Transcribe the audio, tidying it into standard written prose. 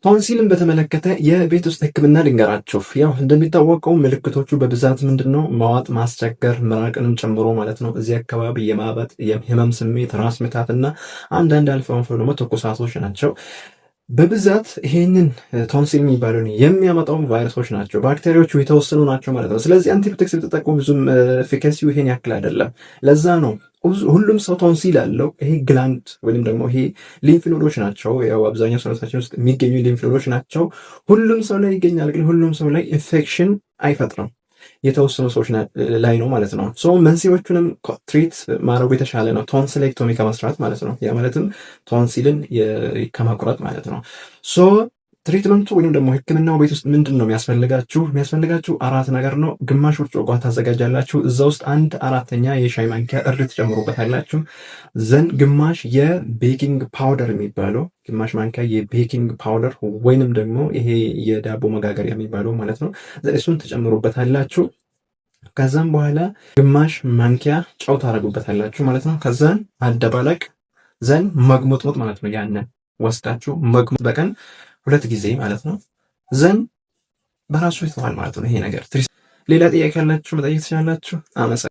ቶንሲልን በተመለከተ የቤት ውስጥ ሕክምና ልንገራችሁ። ያው እንደሚታወቀው ምልክቶቹ በብዛት ምንድነው? መዋጥ ማስቸገር፣ ምራቅንም ጨምሮ ማለት ነው። እዚህ አካባቢ የማበጥ የህመም ስሜት፣ ራስ ምታትና አንዳንድ አልፎ አልፎ ደግሞ ትኩሳቶች ናቸው። በብዛት ይሄንን ቶንሲል የሚባለውን የሚያመጣው ቫይረሶች ናቸው። ባክቴሪያዎቹ የተወሰኑ ናቸው ማለት ነው። ስለዚህ አንቲባዮቲክስ ብትጠቀሙ ብዙም ኤፊካሲው ይሄን ያክል አይደለም። ለዛ ነው ሁሉም ሰው ቶንሲል አለው። ይሄ ግላንድ ወይም ደግሞ ይሄ ሊምፍ ኖዶች ናቸው። ያው አብዛኛው ሰውነታችን ውስጥ የሚገኙ ሊምፍ ኖዶች ናቸው። ሁሉም ሰው ላይ ይገኛል፣ ግን ሁሉም ሰው ላይ ኢንፌክሽን አይፈጥርም። የተወሰኑ ሰዎች ላይ ነው ማለት ነው። ሶ መንስኤዎቹንም ትሪት ማድረጉ የተሻለ ነው፣ ቶንሲሌክቶሚ ከመስራት ማለት ነው። ያ ማለትም ቶንሲልን ከመቁረጥ ማለት ነው። ሶ ትሪትመንቱ ወይም ደግሞ ህክምናው ቤት ውስጥ ምንድን ነው የሚያስፈልጋችሁ? 4 ነገር ነው። ግማሽ ብርጭቆ ውሃ ታዘጋጃላችሁ። እዛ ውስጥ 1/4 የሻይ ማንኪያ እርድ ትጨምሩበታላችሁ። ዘን ግማሽ የቤኪንግ ፓውደር የሚባለው ግማሽ ማንኪያ የቤኪንግ ፓውደር ወይንም ደግሞ ይሄ የዳቦ መጋገሪያ የሚባለው ማለት ነው። እሱን ትጨምሩበታላችሁ። ከዛም በኋላ ግማሽ ማንኪያ ጨው ታደርጉበታላችሁ ማለት ነው። ከዛን አደባለቅ ዘን መግሞጥሞጥ ማለት ነው። ያንን ወስዳችሁ መግሞጥ በቀን 2 ጊዜ ማለት ነው። ዘን በራሱ ይተዋል ማለት ነው ይሄ ነገር። ሌላ ጥያቄ ያላችሁ መጠየቅ ትችላላችሁ።